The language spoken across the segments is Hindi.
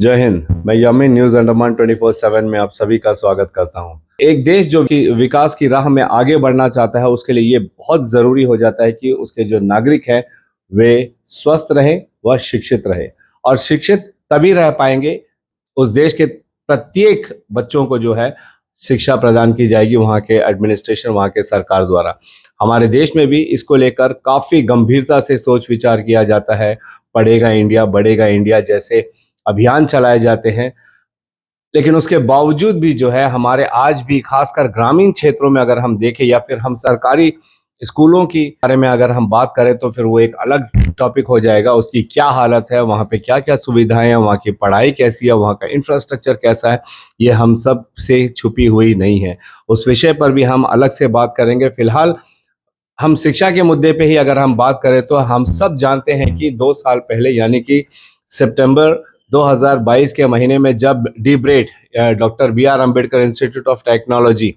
जय हिंद। मैं यमीन न्यूज अंडमान 24/7 में आप सभी का स्वागत करता हूं। एक देश जो कि विकास की राह में आगे बढ़ना चाहता है, उसके लिए ये बहुत जरूरी हो जाता है कि उसके जो नागरिक हैं वे स्वस्थ रहें व शिक्षित रहे। और शिक्षित तभी रह पाएंगे, उस देश के प्रत्येक बच्चों को जो है शिक्षा प्रदान की जाएगी वहाँ के एडमिनिस्ट्रेशन, वहाँ के सरकार द्वारा। हमारे देश में भी इसको लेकर काफी गंभीरता से सोच विचार किया जाता है। पढ़ेगा इंडिया बढ़ेगा इंडिया जैसे अभियान चलाए जाते हैं, लेकिन उसके बावजूद भी जो है हमारे आज भी खासकर ग्रामीण क्षेत्रों में अगर हम देखें या फिर हम सरकारी स्कूलों की बारे में अगर हम बात करें तो फिर वो एक अलग टॉपिक हो जाएगा। उसकी क्या हालत है, वहाँ पे क्या क्या सुविधाएं हैं, वहाँ की पढ़ाई कैसी है, वहाँ का इंफ्रास्ट्रक्चर कैसा है, ये हम सब से छुपी हुई नहीं है। उस विषय पर भी हम अलग से बात करेंगे। फिलहाल हम शिक्षा के मुद्दे पे ही अगर हम बात करें तो हम सब जानते हैं कि 2 साल पहले यानी कि सितंबर 2022 के महीने में जब DBRAIT doctor B R Ambedkar institute of technology,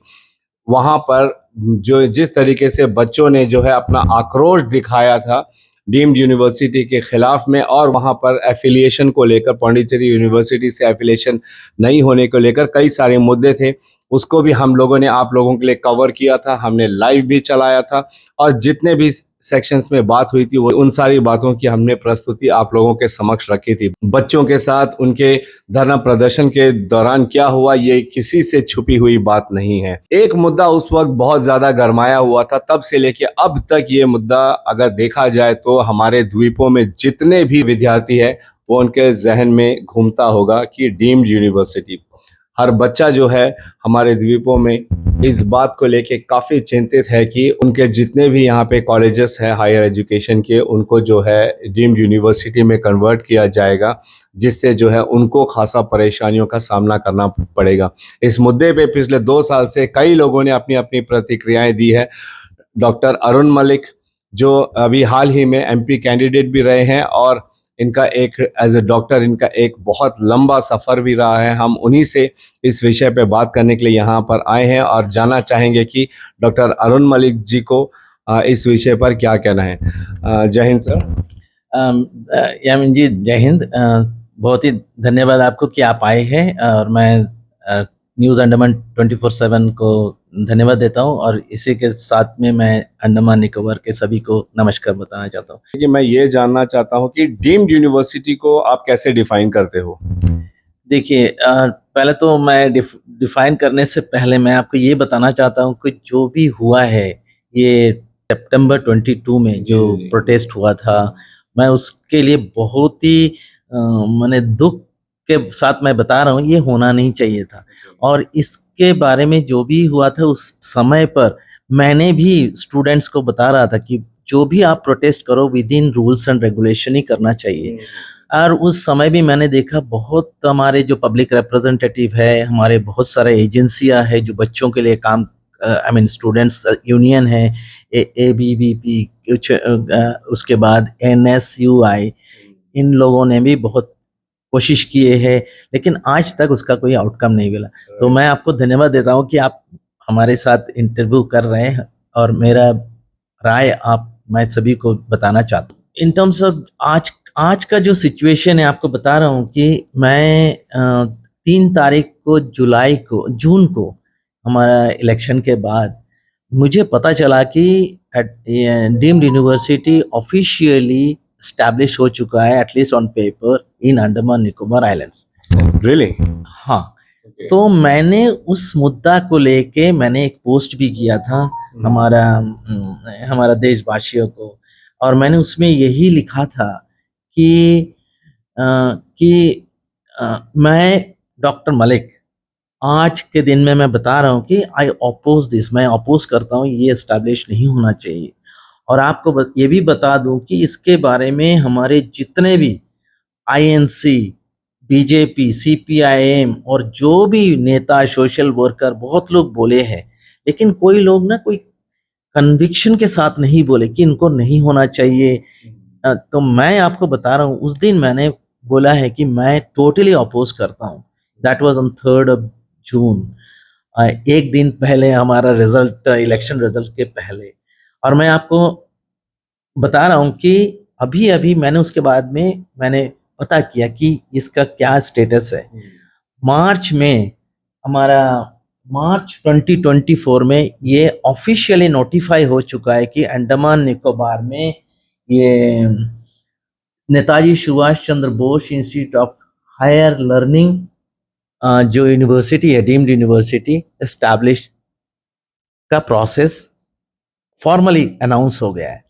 वहाँ पर जो जिस तरीके से बच्चों ने जो है अपना आक्रोश दिखाया था डीम्ड यूनिवर्सिटी के खिलाफ में, और वहाँ पर एफिलिएशन को लेकर, पौंडीचेरी यूनिवर्सिटी से एफिलिएशन नहीं होने को लेकर कई सारे मुद्दे थे। उसको भी हम लोगों ने आप लोगों के लिए कवर किया था, हमने लाइव भी चलाया था, और जितने भी सेक्शंस में बात हुई थी वो उन सारी बातों की हमने प्रस्तुति आप लोगों के समक्ष रखी थी। बच्चों के साथ उनके धरना प्रदर्शन के दौरान क्या हुआ, ये किसी से छुपी हुई बात नहीं है। एक मुद्दा उस वक्त बहुत ज्यादा गरमाया हुआ था, तब से लेके अब तक ये मुद्दा अगर देखा जाए तो हमारे द्वीपों में जितने भी विद्यार्थी है वो उनके जहन में घूमता होगा कि डीम्ड यूनिवर्सिटी। हर बच्चा जो है हमारे द्वीपों में इस बात को लेके काफ़ी चिंतित है कि उनके जितने भी यहाँ पे कॉलेजेस हैं हायर एजुकेशन के, उनको जो है डीम्ड यूनिवर्सिटी में कन्वर्ट किया जाएगा, जिससे जो है उनको खासा परेशानियों का सामना करना पड़ेगा। इस मुद्दे पे पिछले 2 साल से कई लोगों ने अपनी अपनी प्रतिक्रियाएं दी है। डॉक्टर अरुण मलिक जो अभी हाल ही में एमपी कैंडिडेट भी रहे हैं, और इनका एक एज ए डॉक्टर इनका एक बहुत लंबा सफ़र भी रहा है। हम उन्हीं से इस विषय पे बात करने के लिए यहाँ पर आए हैं और जानना चाहेंगे कि डॉक्टर अरुण मलिक जी को इस विषय पर क्या कहना है। जय हिंद सर। यामिन जी जय हिंद। बहुत ही धन्यवाद आपको कि आप आए हैं, और मैं न्यूज़ अंडमान 24/7 को धन्यवाद देता हूं, और इसी के साथ में मैं अंडमान निकोबार के सभी को नमस्कार बताना चाहता हूं। कि मैं ये जानना चाहता हूं कि डीम्ड यूनिवर्सिटी को आप कैसे डिफाइन करते हो। देखिए, पहले तो मैं डिफाइन करने से पहले मैं आपको ये बताना चाहता हूं कि जो भी हुआ है, ये सितंबर 22 में जो प्रोटेस्ट हुआ था, मैं उसके लिए बहुत ही मैंने दुख के साथ मैं बता रहा हूँ, ये होना नहीं चाहिए था। और इसके बारे में जो भी हुआ था उस समय पर मैंने भी स्टूडेंट्स को बता रहा था कि जो भी आप प्रोटेस्ट करो within rules and regulation ही करना चाहिए। और उस समय भी मैंने देखा बहुत हमारे जो पब्लिक रिप्रेजेंटेटिव है, हमारे बहुत सारे एजेंसियां हैं जो बच्चों के लिए काम, आई मीन स्टूडेंट्स यूनियन है, ABVP, कुछ उसके बाद NSUI, इन लोगों ने भी बहुत कोशिश किए हैं, लेकिन आज तक उसका कोई आउटकम नहीं मिला। तो मैं आपको धन्यवाद देता हूँ कि आप हमारे साथ इंटरव्यू कर रहे हैं, और मेरा राय आप मैं सभी को बताना चाहता हूँ। इन टर्म्स ऑफ आज का जो सिचुएशन है, आपको बता रहा हूँ कि मैं 3 तारीख को जून को हमारा इलेक्शन के बाद मुझे पता चला कि डीम्ड यूनिवर्सिटी ऑफिशियली स्टैब्लिश हो चुका है, at least on paper, in Andaman Nicobar islands. Really? हाँ। तो मैंने उस मुद्दा को लेके मैंने एक पोस्ट भी किया था हमारा देशवासियों को, और मैंने उसमें यही लिखा था कि मैं डॉक्टर मलिक आज के दिन में मैं बता रहा हूँ कि आई अपोज दिस, मैं अपोज करता हूँ, ये एस्टैब्लिश नहीं होना चाहिए। और आपको ये भी बता दूं कि इसके बारे में हमारे जितने भी INC, BJP, CPIM और जो भी नेता, सोशल वर्कर, बहुत लोग बोले हैं, लेकिन कोई लोग ना कोई कन्विक्शन के साथ नहीं बोले कि इनको नहीं होना चाहिए। तो मैं आपको बता रहा हूँ, उस दिन मैंने बोला है कि मैं टोटली अपोज करता हूँ। दैट वाज ऑन 3 जून, एक दिन पहले हमारा रिजल्ट, इलेक्शन रिजल्ट के पहले। और मैं आपको बता रहा हूँ कि अभी मैंने उसके बाद में मैंने पता किया कि इसका क्या स्टेटस है। मार्च में हमारा मार्च 2024 में ये ऑफिशियली नोटिफाई हो चुका है कि अंडमान निकोबार में ये Netaji Subhash Chandra Bose institute of higher learning जो यूनिवर्सिटी है, डीम्ड यूनिवर्सिटी एस्टैब्लिश का प्रोसेस फॉर्मली अनाउंस हो गया है।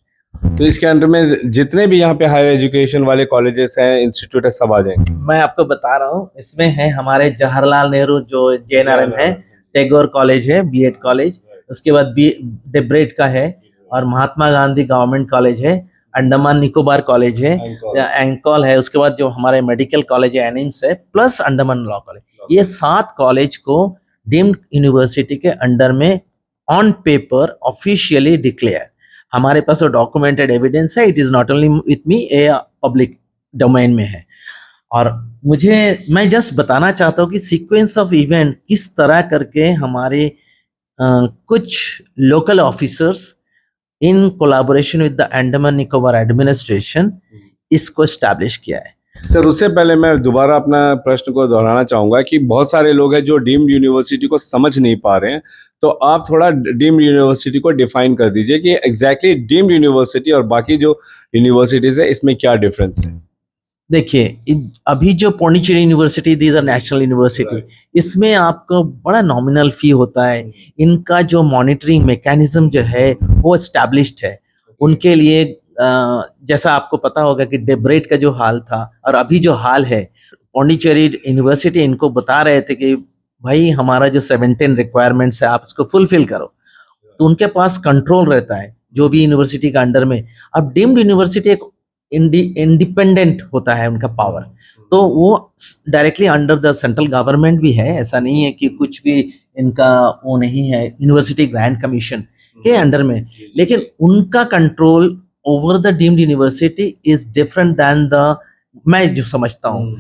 तो इसके अंडर में जितने भी यहाँ पे हायर एजुकेशन वाले कॉलेजेस हैं, इंस्टीट्यूट है, सब आ जाएंगे। मैं आपको बता रहा हूँ, इसमें है हमारे जवाहरलाल नेहरू जो जेएनआरएम है, टैगोर कॉलेज है, बीएड कॉलेज, उसके बाद डेब्रेट का है, और महात्मा गांधी गवर्नमेंट कॉलेज है, अंडमान निकोबार कॉलेज है, एंकॉल है, उसके बाद जो हमारे मेडिकल कॉलेज है एनिम्स है, प्लस अंडमान लॉ कॉलेज। ये 7 कॉलेज को डीम्ड यूनिवर्सिटी के अंडर में ऑन पेपर ऑफिशियली डिक्लेयर। हमारे पास वो डॉक्यूमेंटेड एविडेंस है, it is not only with me, ये पब्लिक डोमेन में है। और मैं जस्ट बताना चाहता हूँ कि सीक्वेंस ऑफ इवेंट किस तरह करके हमारे कुछ local officers in collaboration with the Andaman Nicobar administration इसको एस्टैब्लिश किया है। सर, उससे पहले मैं दोबारा अपना प्रश्न को दोहराना चाहूंगा कि बहुत सारे लोग हैं जो डीम्ड यूनिवर्सिटी को समझ नहीं पा रहे हैं, तो आप थोड़ा डीम्ड यूनिवर्सिटी को डिफाइन कर दीजिए कि एग्जैक्टली डीम्ड यूनिवर्सिटी और बाकी जो यूनिवर्सिटीज है इसमें क्या डिफरेंस है। देखिए, अभी जो Pondicherry university, these are national university, इसमें आपको बड़ा नॉमिनल फी होता है। इनका जो मॉनिटरिंग मैकेनिज्म जो है वो एस्टैब्लिश्ड है उनके लिए। जैसा आपको पता होगा कि डेब्रेट का जो हाल था और अभी जो हाल है, पौंडीचेरी यूनिवर्सिटी इनको बता रहे थे कि भाई हमारा जो 17 रिक्वायरमेंट्स है आप इसको फुलफिल करो, तो उनके पास कंट्रोल रहता है जो भी यूनिवर्सिटी का अंडर में। अब डीम्ड यूनिवर्सिटी एक इंडिपेंडेंट होता है उनका पावर, तो वो directly under the central government भी है, ऐसा नहीं है कि कुछ भी इनका वो नहीं है, यूनिवर्सिटी ग्रांट कमीशन के अंडर में। लेकिन उनका control over the deemed university is different than the, मैं जो समझता हूँ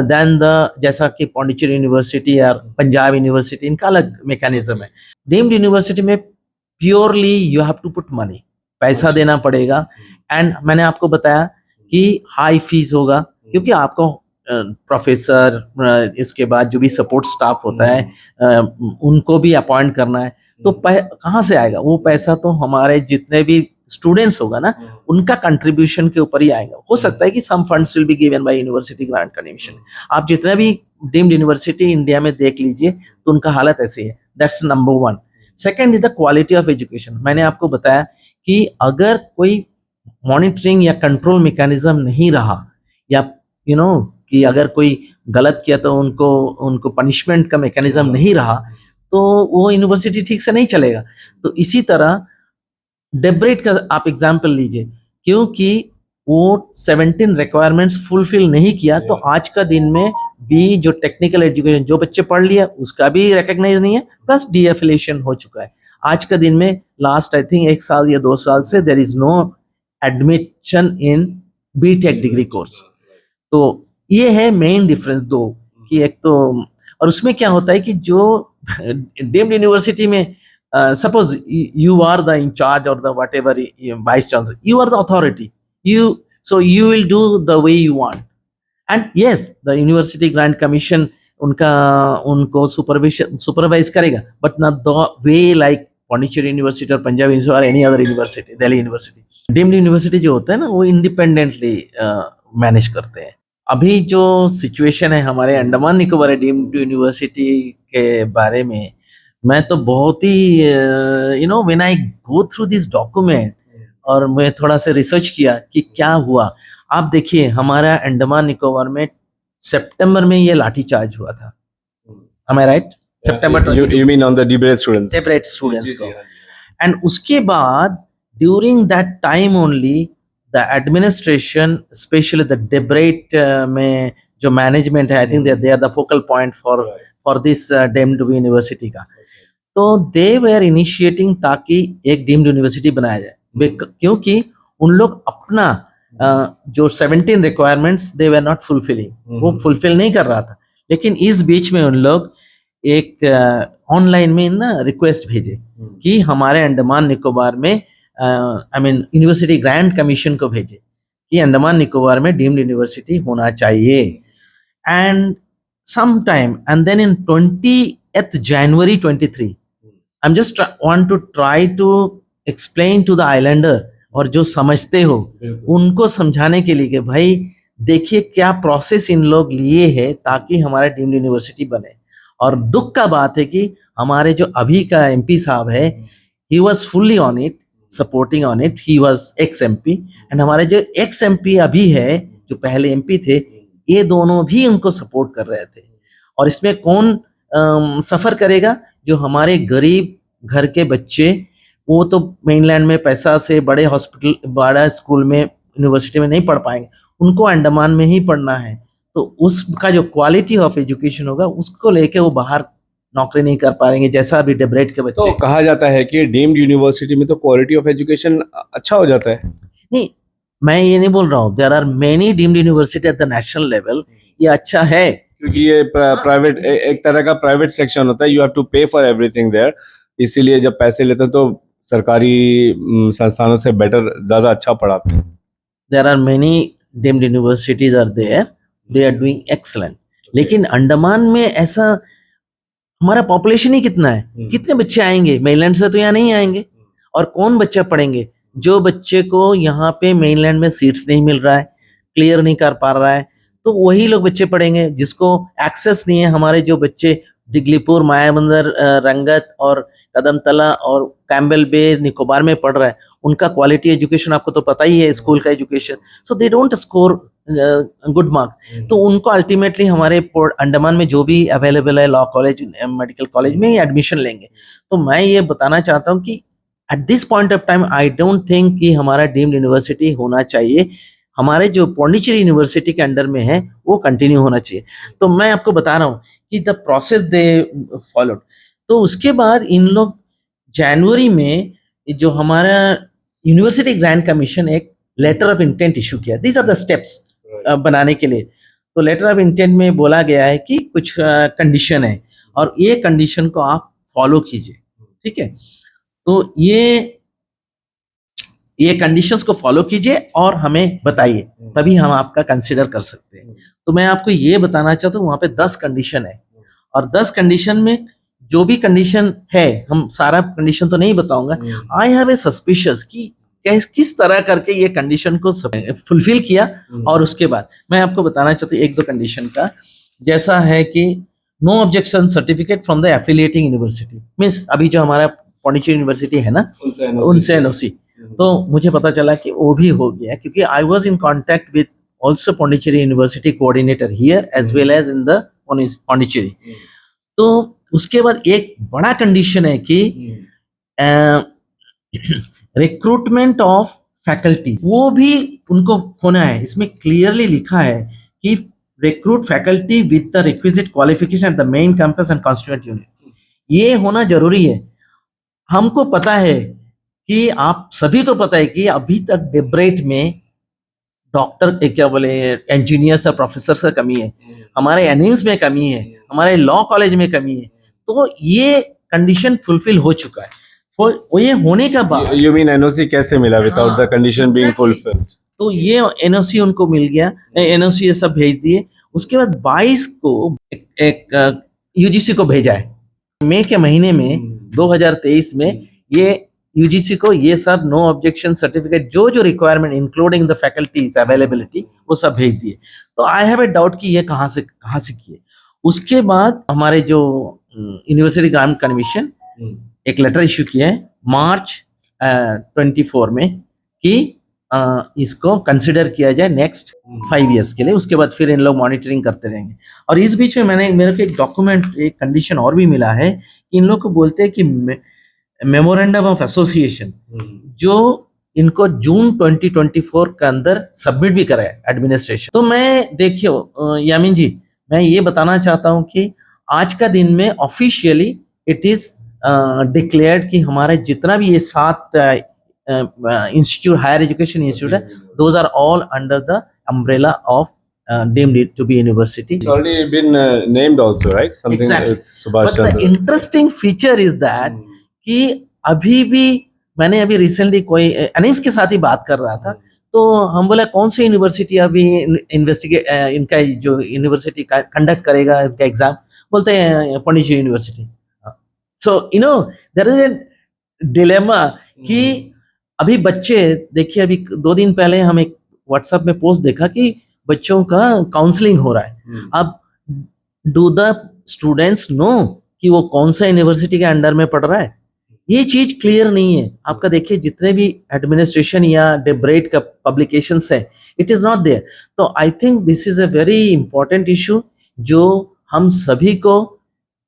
दैन द, जैसा कि पौंडीचेरी यूनिवर्सिटी या पंजाब यूनिवर्सिटी, इनका अलग मैकेनिज्म है। डीम्ड यूनिवर्सिटी में purely you have to put money, पैसा देना पड़ेगा। एंड मैंने आपको बताया कि हाई फीस होगा, क्योंकि आपको प्रोफेसर, इसके बाद जो भी सपोर्ट स्टाफ होता है उनको भी अपॉइंट करना है, तो कहाँ से आएगा वो पैसा? तो हमारे जितने भी स्टूडेंट्स होगा ना, उनका कंट्रीब्यूशन के ऊपर ही आएगा। हो सकता है कि some funds will be given by university grant commission. आप जितने भी डीम्ड यूनिवर्सिटी इंडिया में देख लीजिए तो उनका हालत ऐसी है। That's number 1। Second is the quality of education. मैंने आपको बताया कि अगर कोई मॉनिटरिंग या कंट्रोल मैकेनिज्म नहीं रहा, या कि अगर कोई गलत किया तो उनको पनिशमेंट का मैकेनिज्म नहीं रहा, तो वो यूनिवर्सिटी ठीक से नहीं चलेगा। तो इसी तरह डेब्रेट का आप एग्जाम्पल लीजिए, क्योंकि वो 17 रिक्वायरमेंट्स फुलफिल नहीं किया, तो आज का दिन में भी जो टेक्निकल एजुकेशन जो बच्चे पढ़ लिया उसका भी रिकॉग्नाइज नहीं है, प्लस डीएफिलिएशन हो चुका है। आज का दिन में लास्ट आई थिंक 1 साल या 2 साल से there is no admission in BTech degree course. तो ये है मेन डिफरेंस 2 कि एक तो, और उसमें क्या होता है कि जो डीम्ड यूनिवर्सिटी में suppose you are the in-charge और the whatever vice chancellor, you are the authority, you will do the way you want, and yes the university grant commission उनको सुपरवाइज करेगा, but not the way like Pondicherry university और पंजाब यूनिवर्सिटी और any other university, Delhi university. Deemed university जो होता है ना, वो इंडिपेंडेंटली मैनेज करते हैं। अभी जो सिचुएशन है हमारे अंडमान निकोबार डीम्ड यूनिवर्सिटी के बारे में, मैं तो बहुत ही when I go through this document और मैं थोड़ा सा रिसर्च किया कि क्या हुआ। आप देखिए, हमारा अंडमान निकोबार में सितंबर में ये लाठीचार्ज हुआ था, am I right? September you mean on the debate students? Debate students को, एंड उसके बाद during that time only the administration, especially the DBRAIT में जो मैनेजमेंट है, I think they are the focal point for this deemed university का, तो दे वेर इनिशिएटिंग ताकि एक डीम्ड यूनिवर्सिटी बनाया जाए, क्योंकि उन लोग अपना जो 17 requirements they were not fulfilling, वो फुलफिल नहीं कर रहा था। लेकिन इस बीच में उन लोग एक ऑनलाइन में ना रिक्वेस्ट भेजे कि हमारे अंडमान निकोबार में यूनिवर्सिटी ग्रांट कमीशन को भेजे कि अंडमान निकोबार में डीम्ड यूनिवर्सिटी होना चाहिए। And some time and then in 20th January 23 I'm just want to try to explain to the islander और जो समझते हो उनको समझाने के लिए कि भाई देखिए क्या प्रोसेस इन लोग लिए है ताकि हमारा डीम्ड यूनिवर्सिटी बने। और दुख का बात है कि हमारे जो अभी का एमपी साहब है he was fully on it, supporting on it, he was x MP. And हमारे जो एक्स एमपी अभी है, जो पहले एमपी थे, ये दोनों भी उनको सपोर्ट कर रहे थे। और इसमें कौन सफर करेगा? जो हमारे गरीब घर के बच्चे, वो तो मेनलैंड में पैसा से बड़े हॉस्पिटल, बड़ा स्कूल में, यूनिवर्सिटी में नहीं पढ़ पाएंगे, उनको अंडमान में ही पढ़ना है। तो उसका जो क्वालिटी ऑफ एजुकेशन होगा उसको लेके वो बाहर नौकरी नहीं कर पाएंगे, जैसा अभी डेब्रेट के बच्चे। तो कहा जाता है कि डीम्ड यूनिवर्सिटी में तो क्वालिटी ऑफ एजुकेशन अच्छा हो जाता है। नहीं, मैं ये नहीं बोल रहा हूँ, there are many deemed university at the national level, ये अच्छा है क्योंकि ये प्राइवेट, एक तरह का प्राइवेट सेक्शन होता है, यू हैव टू पे फॉर एवरीथिंग देयर। इसीलिए जब पैसे लेते हैं तो सरकारी संस्थानों से बेटर, ज्यादा अच्छा पढ़ाते हैं। There are many deemed universities are there, they are doing excellent. लेकिन अंडमान में ऐसा, हमारा पॉपुलेशन ही कितना है, कितने बच्चे आएंगे? मेनलैंड से तो यहाँ नहीं आएंगे। और कौन बच्चा पढ़ेंगे? जो बच्चे को यहाँ पे मेनलैंड में सीट्स नहीं मिल रहा है, क्लियर नहीं कर पा रहा है, तो वही लोग बच्चे पढ़ेंगे जिसको एक्सेस नहीं है। हमारे जो बच्चे डिगलीपुर, मायाबंदर, रंगत और कदमतला और कैम्बेल बे, निकोबार में पढ़ रहा है, उनका क्वालिटी एजुकेशन आपको तो पता ही है, स्कूल का education, so they don't score good marks. तो उनको अल्टीमेटली हमारे अंडमान में जो भी अवेलेबल है, लॉ कॉलेज, मेडिकल कॉलेज में एडमिशन लेंगे। तो मैं ये बताना चाहता हूँ कि at this point of time I don't think कि हमारा डीम्ड यूनिवर्सिटी होना चाहिए। हमारे जो पौंडीचेरी यूनिवर्सिटी के अंडर में है वो कंटिन्यू होना चाहिए। तो मैं आपको बता रहा हूँ कि द प्रोसेस दे फॉलोड। तो उसके बाद इन लोग जनवरी में जो हमारा यूनिवर्सिटी ग्रांट कमीशन एक लेटर ऑफ इंटेंट इशू किया, दिस आर द स्टेप्स बनाने के लिए। तो लेटर ऑफ इंटेंट में बोला गया है कि कुछ कंडीशन है और ये कंडीशन को आप फॉलो कीजिए, ठीक है। तो ये कंडीशंस को फॉलो कीजिए और हमें बताइए, तभी हम आपका कंसीडर कर सकते हैं। तो मैं आपको ये बताना चाहता हूँ, वहाँ पे 10 कंडीशन है और 10 कंडीशन में जो भी कंडीशन है, हम सारा कंडीशन तो नहीं बताऊंगा, आई हैव ए सस्पिशियस कि किस तरह करके ये कंडीशन को फुलफिल किया। और उसके बाद मैं आपको बताना चाहता हूँ 1-2 कंडीशन का, जैसा है कि no objection certificate from the affiliating university, means अभी जो हमारा पौंडीचेरी यूनिवर्सिटी है ना, उनसे एनओसी। तो मुझे पता चला कि वो भी हो गया, क्योंकि I was in contact with also Pondicherry university coordinator here as well as in the Pondicherry. तो उसके बाद एक बड़ा कंडीशन है कि रिक्रूटमेंट ऑफ फैकल्टी, वो भी उनको होना है। इसमें क्लियरली लिखा है कि recruit faculty with the requisite qualification at the main campus and constituent unit, ये होना जरूरी है। हमको पता है कि आप सभी को पता है कि अभी तक डेब्रेट में डॉक्टर, क्या बोले, इंजीनियर्स और प्रोफेसर का कमी है, हमारे एनिम्स में कमी है, हमारे लॉ कॉलेज में कमी है। तो ये कंडीशन फुलफिल हो चुका है। वो ये होने का बाद, यू मीन एनओसी कैसे मिला without the condition being fulfilled? तो ये एनओसी उनको मिल गया, एनओसी ये सब भेज दिए। उसके बाद 22 को एक यूजीसी को भेजा है, मई के महीने में 2023 में ये यूजीसी को ये सब नो ऑब्जेक्शन सर्टिफिकेट, जो requirement including the faculties availability, वो सब भेज दिए। तो आई हैव ए डाउट कि ये कहाँ से किए। उसके बाद हमारे जो यूनिवर्सिटी ग्रांट कमीशन एक लेटर इश्यू किया है मार्च 24 में कि इसको कंसिडर किया जाए नेक्स्ट 5 इयर्स के लिए। उसके बाद फिर इन लोग मॉनिटरिंग करते रहेंगे। और इस बीच में मेरे को एक डॉक्यूमेंट, एक कंडीशन और भी मिला है। इन लोग को बोलते हैं कि मेमोरेंडम ऑफ एसोसिएशन, जो इनको जून 2024 के अंदर सबमिट भी करा है एडमिनिस्ट्रेशन। तो मैं, देखियो यामीन जी, मैं ये बताना चाहता हूँ कि आज का दिन में ऑफिशियली इट इज डिक्लेयर्ड कि हमारे जितना भी ये 7 इंस्टीट्यूट, हायर एजुकेशन इंस्टीट्यूट है, those are all under the umbrella of deemed it to be university. It's already been named also, right? Something. Exactly. It's Subhash But the Chandra. interesting feature is that कि अभी भी मैंने अभी रिसेंटली कोई एनिम्स के साथ ही बात कर रहा था, तो हम बोला कौन सी यूनिवर्सिटी अभी इन्वेस्टिगेट इनका जो यूनिवर्सिटी कंडक्ट करेगा इनका एग्जाम, बोलते हैं Pondicherry university. So you know there is a dilemma कि अभी बच्चे देखिए, अभी 2 दिन पहले हम एक व्हाट्सएप में पोस्ट देखा कि बच्चों का काउंसलिंग हो रहा है। अब डू द स्टूडेंट्स नो कि वो कौन सा यूनिवर्सिटी के अंडर में पढ़ रहा है? ये चीज क्लियर नहीं है। आपका देखिए जितने भी एडमिनिस्ट्रेशन या डेब्रेट का पब्लिकेशंस है, इट इज नॉट देयर। तो I think this is a very important issue जो हम सभी को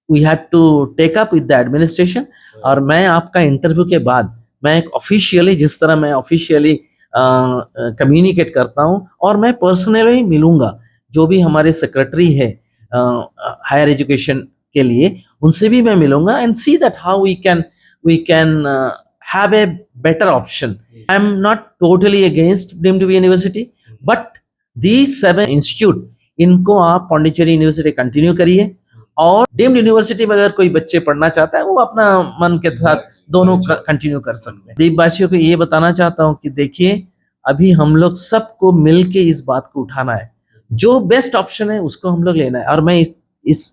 we have to take up with the administration. और मैं आपका इंटरव्यू के बाद मैं एक ऑफिशियली, जिस तरह मैं ऑफिशियली कम्युनिकेट करता हूँ, और मैं पर्सनली मिलूंगा जो भी हमारे सेक्रेटरी है हायर एजुकेशन के लिए, उनसे भी मैं मिलूंगा and see that how we can have a better option. I am not totally against deemed university, but these 7 institute इनको आप पौंडीचेरी यूनिवर्सिटी कंटिन्यू करिए, और डीम्ड यूनिवर्सिटी में अगर कोई बच्चे पढ़ना चाहता है वो अपना मन के साथ दोनों कंटिन्यू कर सकते हैं। द्वीपवासियों को ये बताना चाहता हूँ कि देखिए अभी हम लोग सबको मिलके इस बात को उठाना है, जो बेस्ट ऑप्शन है उसको हम लोग लेना है। और मैं इस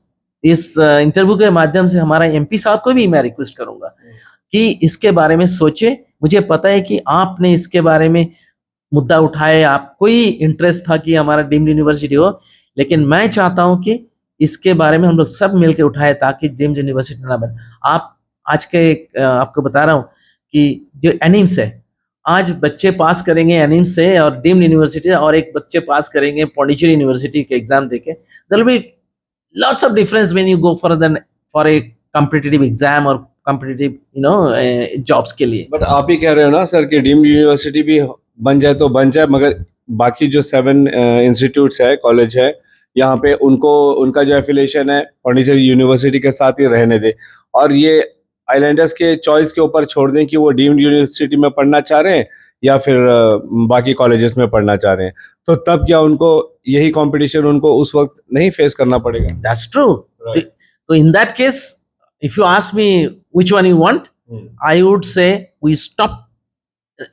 इंटरव्यू के माध्यम से हमारा एमपी साहब को भी मैं रिक्वेस्ट करूंगा कि इसके बारे में सोचे। मुझे पता है कि आपने इसके बारे में मुद्दा उठाए, आपको ही इंटरेस्ट था कि हमारा डीम्ड यूनिवर्सिटी हो, लेकिन मैं चाहता हूं कि इसके बारे में हम लोग सब मिलकर उठाए ताकि डीम्ड यूनिवर्सिटी ना बने। आप आज के आपको बता रहा हूं कि जो एनिम्स है, आज बच्चे पास करेंगे एनिम्स से और डीम्ड यूनिवर्सिटी, और एक बच्चे पास करेंगे पौंडीचेरी यूनिवर्सिटी के एग्जाम देके, there will be lots of difference when you go for a competitive exam or competitive jobs के लिए। बट आप ही कह रहे हो ना सर कि डीम्ड यूनिवर्सिटी भी बन जाए तो बन जाए, मगर बाकी जो 7 इंस्टीट्यूट्स है, कॉलेज है, यहाँ पे उनका जो एफिलिएशन है पौंडीचेरी यूनिवर्सिटी के साथ ही रहने दे, और ये आइलैंडर्स के चॉइस के ऊपर छोड़ दें कि वो डीम्ड यूनिवर्सिटी में पढ़ना चाह रहे हैं या फिर बाकी कॉलेजेस में पढ़ना चाह रहे हैं, तो तब क्या उनको यही कंपटीशन उनको उस वक्त नहीं फेस करना पड़ेगा? That's true. So in that case, if you ask me which one you want, I would say we stop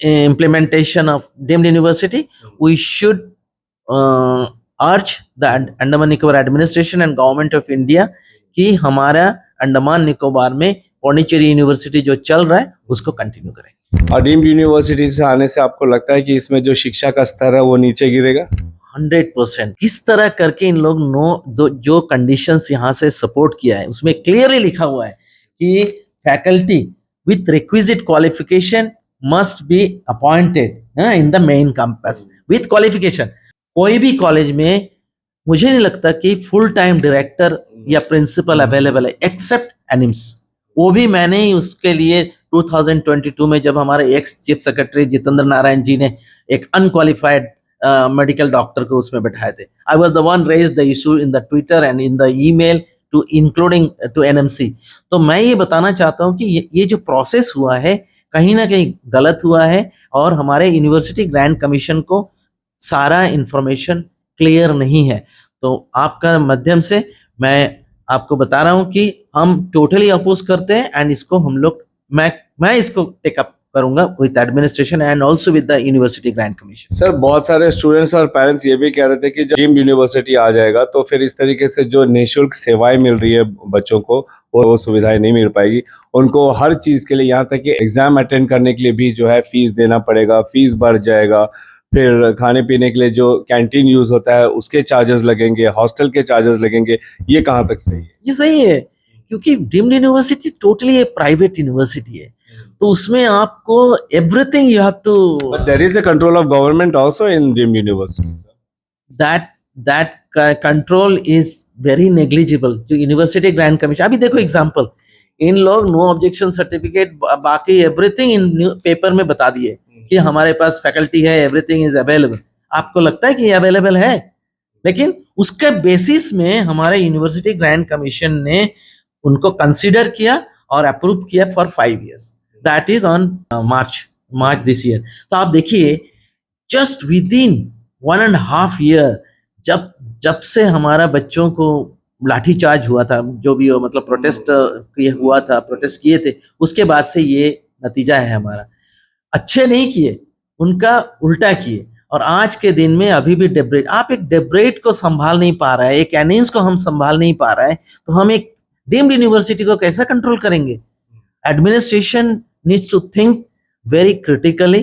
implementation of deemed university. We should urge the Andaman Nicobar administration and government of India कि हमारा अंडमान निकोबार में पौंडीचेरी यूनिवर्सिटी जो चल रहा है उसको कंटिन्यू करें। और डीम्ड यूनिवर्सिटी से आने से आपको लगता है कि इसमें जो शिक्षा का स्तर है वो नीचे गिरेगा? 100%। किस तरह करके इन लोग जो कंडीशंस यहाँ से सपोर्ट किया है उसमें क्लियरली लिखा हुआ है कि faculty with requisite qualification must be appointed in the main campus with qualification. कोई भी कॉलेज में मुझे नहीं लगता कि फुल टाइम डायरेक्टर या प्रिंसिपल अवेलेबल है एक्सेप्ट एनिम्स। वो भी मैंने ही उसके लिए 2022 में जब हमारे ex chief secretary Jitendra Narayan ji ने एक अनक्वालिफाइड मेडिकल डॉक्टर को उसमें बैठाए थे, I was the one raise the issue in the Twitter and in the email to including to NMC. तो मैं ये बताना चाहता हूँ कि ये जो प्रोसेस हुआ है कहीं ना कहीं गलत हुआ है, और हमारे यूनिवर्सिटी ग्रांट कमीशन को सारा इंफॉर्मेशन क्लियर नहीं है। तो आपका माध्यम से मैं आपको बता रहा हूं कि हम टोटली अपोज करते हैं, एंड इसको हम लोग मैं इसको टेक अप करूंगा with administration and also with the university grant commission. Sir बहुत सारे स्टूडेंट्स और पेरेंट्स ये भी कह रहे थे कि जब डीम्ड यूनिवर्सिटी आ जाएगा तो फिर इस तरीके से जो निःशुल्क सेवाएं मिल रही है बच्चों को वो सुविधाएं नहीं मिल पाएगी। उनको हर चीज के लिए, यहाँ तक कि एग्जाम अटेंड करने के लिए भी जो है फीस देना पड़ेगा, फीस बढ़ जाएगा, फिर खाने पीने के लिए जो कैंटीन यूज होता है उसके चार्जेस लगेंगे, हॉस्टल के चार्जेस लगेंगे। ये कहाँ तक सही है? ये सही है, क्योंकि deemed university totally private university है, तो उसमें आपको everything you have to, but there is a control of government also in deemed university. That control is very negligible. जो यूनिवर्सिटी ग्रांट कमीशन, अभी देखो एग्जांपल, इन लोग नो ऑब्जेक्शन सर्टिफिकेट बाकी एवरीथिंग इन पेपर में बता दिए कि हमारे पास फैकल्टी है, एवरीथिंग इज अवेलेबल। आपको लगता है कि अवेलेबल है, लेकिन उसके बेसिस में हमारे यूनिवर्सिटी ग्रांट कमीशन ने उनको कंसीडर किया और अप्रूव किया for 5 years। That is on March this year. तो आप देखिए जस्ट विद इन 1.5 year जब से हमारा बच्चों को लाठीचार्ज हुआ था, जो भी हो, मतलब प्रोटेस्ट हुआ था, प्रोटेस्ट किए थे, उसके बाद से ये नतीजा है हमारा। अच्छे नहीं किए, उनका उल्टा किए। और आज के दिन में अभी भी डेब्रेट, आप एक डेब्रेट को संभाल नहीं पा रहा है, एक एनिम्स को हम संभाल नहीं पा रहा है, तो हम एक डीम्ड यूनिवर्सिटी को कैसे कंट्रोल करेंगे? Administration needs to think very critically,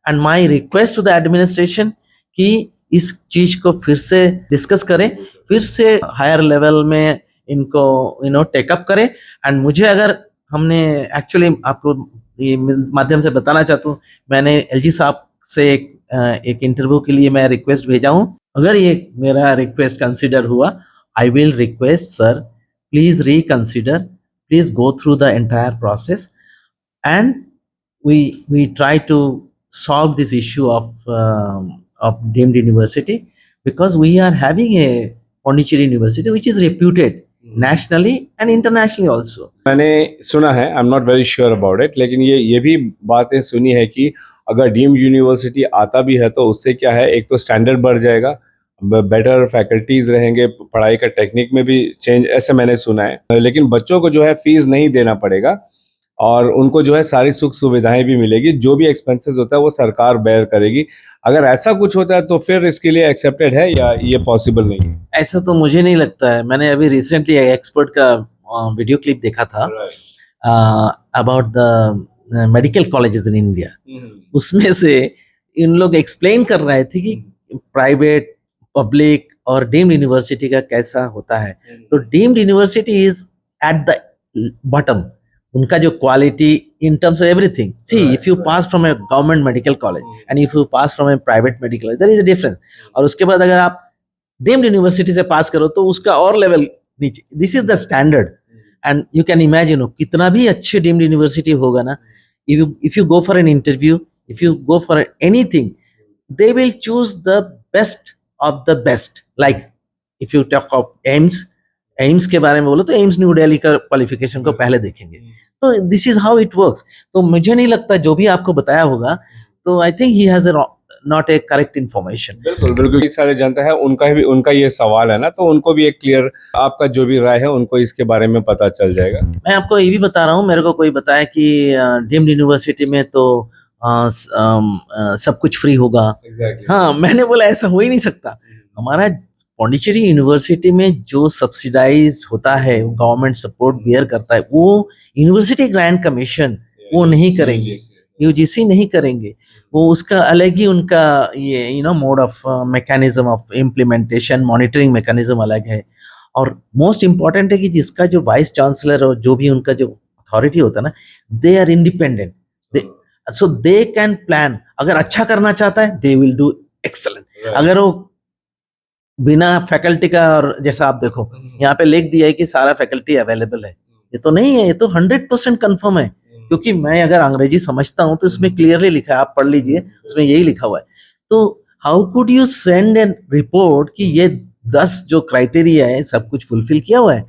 and my request to the administration कि इस चीज को फिर से डिस्कस करें, फिर से हायर लेवल में इनको टेकअप करें। एंड मुझे अगर हमने एक्चुअली आपको ये माध्यम से बताना चाहता हूँ, मैंने एलजी साहब से एक इंटरव्यू के लिए मैं रिक्वेस्ट भेजा हूँ। अगर ये मेरा रिक्वेस्ट कंसिडर हुआ, I will request sir please reconsider, please go through the entire process and we try to solve this issue of deemed university, because we are having a Pondicherry University which is reputed nationally and internationally also. मैंने सुना है, I am not very sure about it, लेकिन ये भी बातें सुनी है कि अगर डीम्ड यूनिवर्सिटी आता भी है तो उससे क्या है, एक तो स्टैंडर्ड बढ़ जाएगा, बेटर फैकल्टीज रहेंगे, पढ़ाई का टेक्निक में भी चेंज, ऐसे मैंने सुना है। लेकिन बच्चों को जो है फीस नहीं देना पड़ेगा और उनको जो है सारी सुख सुविधाएं भी मिलेगी, जो भी एक्सपेंसेस होता है वो सरकार बेयर करेगी। अगर ऐसा कुछ होता है तो फिर इसके लिए एक्सेप्टेड है या ये पॉसिबल नहीं है? ऐसा तो मुझे नहीं लगता है। मैंने अभी रिसेंटली एक्सपर्ट का वीडियो क्लिप देखा था about the medical colleges in India. उसमें से इन लोग एक्सप्लेन कर रहे थे कि प्राइवेट, पब्लिक और डीम्ड यूनिवर्सिटी का कैसा होता है। तो deemed university is at the bottom, उनका जो quality in terms of everything. See if you pass from a government medical college and if you pass from a private medical college, there is a difference. और उसके बाद अगर आप डीम्ड यूनिवर्सिटी से पास करो तो उसका और लेवल नीचे। This is the standard and you can imagine कितना भी अच्छे डीम्ड यूनिवर्सिटी होगा ना, if you go for an interview, if you go for anything, they will choose the best of the best. Like if you talk of AIIMS के बारे में बोलो तो एम्स न्यू दिल्ली का क्वालिफिकेशन को पहले देखेंगे। तो this is how it works. तो मुझे नहीं लगता जो भी आपको बताया होगा, तो I think he has not A correct information. बिल्कुल बिल्कुल, सारे जनता है उनका ये सवाल है ना, तो उनको भी एक क्लियर, आपका जो भी राय है उनको इसके बारे में पता चल जाएगा। मैं आपको ये भी बता रहा हूँ, मेरे को कोई बताया कि डीम्ड यूनिवर्सिटी में तो सब कुछ फ्री होगा। Exactly. हाँ, मैंने बोला ऐसा हो ही नहीं सकता। हमारा पौंडीचेरी यूनिवर्सिटी में जो सब्सिडाइज होता है, गवर्नमेंट सपोर्ट बियर करता है, वो यूनिवर्सिटी ग्रांट कमीशन वो नहीं करेंगे, यूजीसी नहीं करेंगे। वो उसका अलग ही उनका ये mode of mechanism of implementation, monitoring mechanism अलग है। और मोस्ट इम्पॉर्टेंट है कि जिसका जो वाइस चांसलर और जो भी उनका जो अथॉरिटी होता है ना, they are independent, so they can plan. अगर अच्छा करना चाहता है दे विल डू एक्सेलेंट। अगर वो बिना फैकल्टी का, और जैसा आप देखो यहाँ पे लिख दिया है कि सारा फैकल्टी अवेलेबल है, ये तो नहीं है, ये तो 100% कंफर्म है। क्योंकि मैं अगर अंग्रेजी समझता हूँ तो इसमें क्लियरली लिखा है, आप पढ़ लीजिए, उसमें यही लिखा हुआ है। तो how could you send an report कि ये 10 जो क्राइटेरिया है सब कुछ फुलफिल किया हुआ है?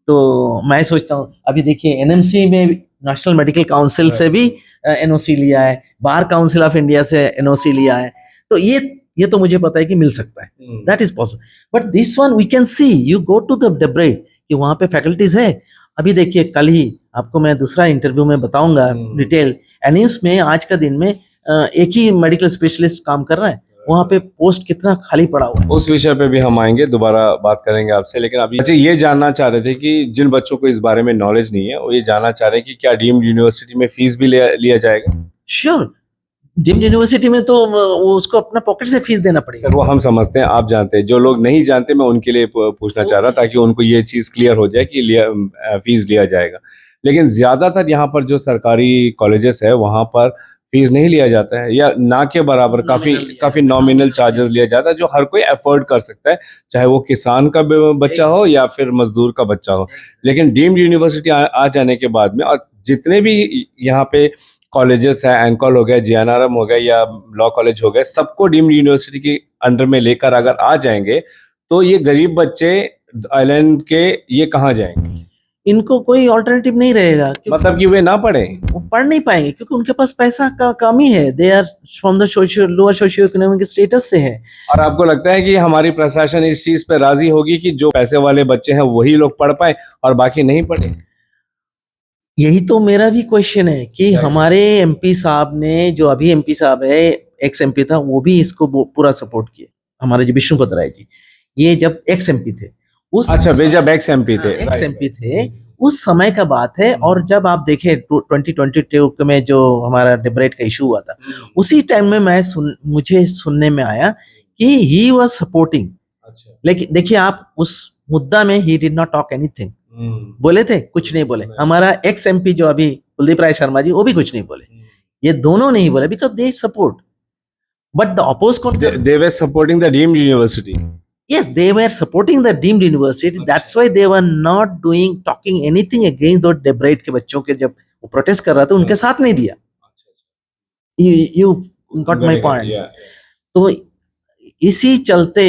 तो मैं सोचता हूँ, अभी देखिए एनएमसी में नेशनल मेडिकल काउंसिल से भी एनओसी लिया है, बार काउंसिल ऑफ इंडिया से एनओसी लिया है, तो ये तो मुझे पता है कि मिल सकता है, that is possible. But this one we can see, you go to the DBRAIT कि वहां पे फैकल्टीज है। अभी देखिए, कल ही आपको मैं दूसरा इंटरव्यू में बताऊंगा डिटेल। एनिम्स में आज का दिन में एक ही मेडिकल स्पेशलिस्ट काम कर रहा है, वहां पे पोस्ट कितना खाली पड़ा हुआ है। उस विषय पे भी हम आएंगे, दोबारा बात करेंगे आपसे। लेकिन अभी अच्छा ये जानना चाह रहे थे कि जिन बच्चों को इस बारे में नॉलेज नहीं है, वो ये जानना चाह रहे हैं कि क्या डीम्ड यूनिवर्सिटी में फीस भी लिया जाएगा? श्योर, डीम्ड यूनिवर्सिटी में तो वो उसको अपना पॉकेट से फीस देना पड़ेगा। सर वो हम समझते हैं, आप जानते हैं, जो लोग नहीं जानते मैं उनके लिए पूछना चाह रहा, ताकि उनको ये चीज क्लियर हो जाए कि फीस लिया जाएगा। लेकिन ज्यादातर यहाँ पर जो सरकारी कॉलेजेस है वहां पर फीस नहीं लिया जाता है, या ना के बराबर काफी नॉमिनल चार्जेस लिया जाता है, जो हर कोई अफोर्ड कर सकता है, चाहे वो किसान का बच्चा हो या फिर मजदूर का बच्चा हो। लेकिन डीम्ड यूनिवर्सिटी आ जाने के बाद में, और जितने भी यहाँ पे कॉलेजेस है, एंकॉल हो गया, जीएनआरएम हो गया या लॉ कॉलेज हो गया, सबको डीम्ड यूनिवर्सिटी के अंडर में लेकर अगर आ जाएंगे तो ये गरीब बच्चे आइलैंड के ये कहाँ जाएंगे? इनको कोई ऑल्टरनेटिव नहीं रहेगा। मतलब कि वे ना पढ़े, वो पढ़ नहीं पाएंगे क्योंकि उनके पास पैसा का कमी है। They are from the lower socio economic status से है। और आपको लगता है कि हमारी प्रशासन इस चीज पे राजी होगी कि जो पैसे वाले बच्चे हैं वही लोग पढ़ पाए और बाकी नहीं पढ़े? यही तो मेरा भी क्वेश्चन है कि हमारे एमपी साहब ने, जो अभी एमपी साहब है, एक्स एमपी था वो भी इसको पूरा सपोर्ट किए, हमारे जो विष्णुपत राय जी, ये जब एक्स एमपी थे उस अच्छा, वे जब एक्स एमपी थे, एक्स एमपी थे उस समय का बात है। और जब आप देखें 2022 में जो हमारा डिबेट का इशू हुआ था, उसी टाइम में मुझे सुनने में आया कि ही वाज सपोर्टिंग, अच्छा, लेकिन देखिए आप उस मुद्दा में he did not talk anything, बोले थे कुछ नहीं बोले। हमारा एक्स एमपी जो अभी कुलदीप राय शर्मा जी, वो भी कुछ नहीं बोले, ये दोनों नहीं बोले, because they support. But the oppose कौन, they were supporting the deemed university. yes, they were supporting the deemed university, that's why they were not talking anything against those डेब्राइट के बच्चों के, जब वो प्रोटेस्ट कर रहा था उनके साथ नहीं दिया। you got my point. तो इसी चलते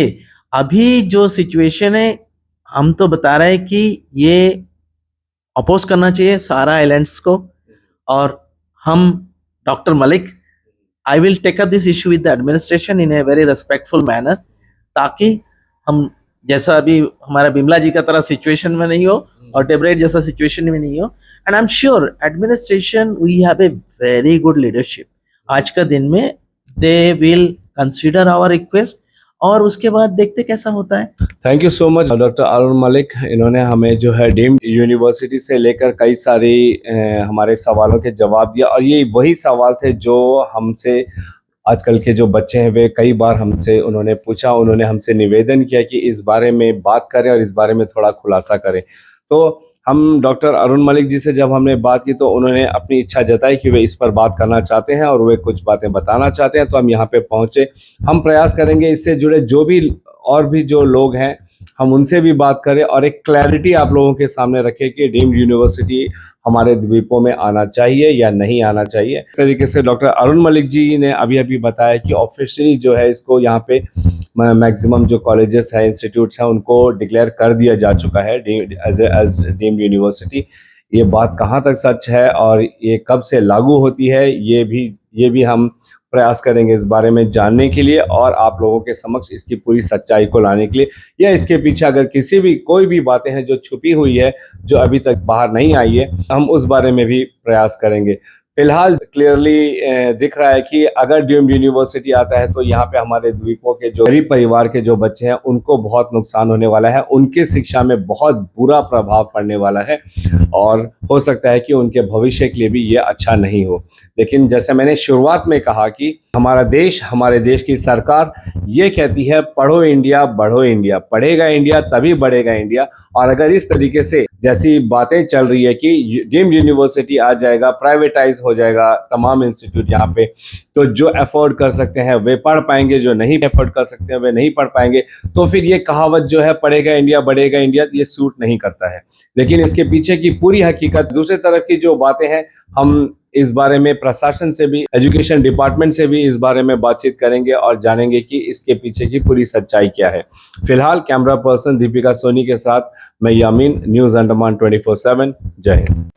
अभी जो सिचुएशन है, हम तो बता रहे हैं कि ये अपोज करना चाहिए सारा आइलैंड्स को। और हम doctor Malik, I will take up this issue with the administration in a very respectful manner, ताकि हम जैसा अभी हमारा बिमला जी का तरह सिचुएशन में नहीं हो और डेब्राइट जैसा सिचुएशन में नहीं हो। And I am sure administration we have a very good leadership, आज का दिन में they will consider our request और उसके बाद देखते कैसा होता है। Thank you so much doctor Arun Malik, इन्होंने हमें जो है डीम्ड यूनिवर्सिटी से लेकर कई सारी हमारे सवालों के जवाब दिया। और ये वही सवाल थे जो हमसे आजकल के जो बच्चे हैं वे कई बार हमसे उन्होंने पूछा, उन्होंने हमसे निवेदन किया कि इस बारे में बात करें और इस बारे में थोड़ा खुलासा करें। तो हम डॉक्टर अरुण मलिक जी से जब हमने बात की तो उन्होंने अपनी इच्छा जताई कि वे इस पर बात करना चाहते हैं और वे कुछ बातें बताना चाहते हैं, तो हम यहाँ पे पहुँचे। हम प्रयास करेंगे इससे जुड़े जो भी और भी जो लोग हैं हम उनसे भी बात करें और एक क्लैरिटी आप लोगों के सामने रखें कि डीम्ड यूनिवर्सिटी हमारे द्वीपों में आना चाहिए या नहीं आना चाहिए। इस तरीके से डॉक्टर अरुण मलिक जी ने अभी अभी बताया कि ऑफिशियली जो है इसको यहाँ पे मैक्सिमम जो कॉलेजेस हैं, इंस्टीट्यूट्स हैं, उनको डिक्लेयर कर दिया जा चुका है एज डीम्ड यूनिवर्सिटी। ये बात कहाँ तक सच है और ये कब से लागू होती है, ये भी हम प्रयास करेंगे इस बारे में जानने के लिए और आप लोगों के समक्ष इसकी पूरी सच्चाई को लाने के लिए, या इसके पीछे अगर कोई भी बातें हैं जो छुपी हुई है जो अभी तक बाहर नहीं आई है, हम उस बारे में भी प्रयास करेंगे। फिलहाल क्लियरली दिख रहा है कि अगर डीम्ड यूनिवर्सिटी आता है तो यहाँ पे हमारे द्वीपों के जो गरीब परिवार के जो बच्चे हैं उनको बहुत नुकसान होने वाला है, उनके शिक्षा में बहुत बुरा प्रभाव पड़ने वाला है और हो सकता है कि उनके भविष्य के लिए भी ये अच्छा नहीं हो। लेकिन जैसे मैंने शुरुआत में कहा कि हमारे देश की सरकार ये कहती है पढ़ो इंडिया बढ़ो इंडिया, पढ़ेगा इंडिया तभी बढ़ेगा इंडिया। और अगर इस तरीके से जैसी बातें चल रही है कि डीम्ड यूनिवर्सिटी आ जाएगा, प्राइवेटाइज हो जाएगा तमाम इंस्टीट्यूट यहाँ पे, तो जो अफोर्ड कर सकते हैं वे पढ़ पाएंगे, जो नहीं अफोर्ड कर सकते हैं वे नहीं पढ़ पाएंगे, तो फिर ये कहावत जो है पढ़ेगा इंडिया बढ़ेगा इंडिया, ये सूट नहीं करता है। लेकिन इसके पीछे की पूरी हकीकत, दूसरे तरफ की जो बातें हैं, हम इस बारे में प्रशासन से भी, एजुकेशन डिपार्टमेंट से भी इस बारे में बातचीत करेंगे और जानेंगे कि इसके पीछे की पूरी सच्चाई क्या है। फिलहाल कैमरा पर्सन दीपिका सोनी के साथ मैं यामीन, न्यूज़ अंडमान 24/7। जय हिंद।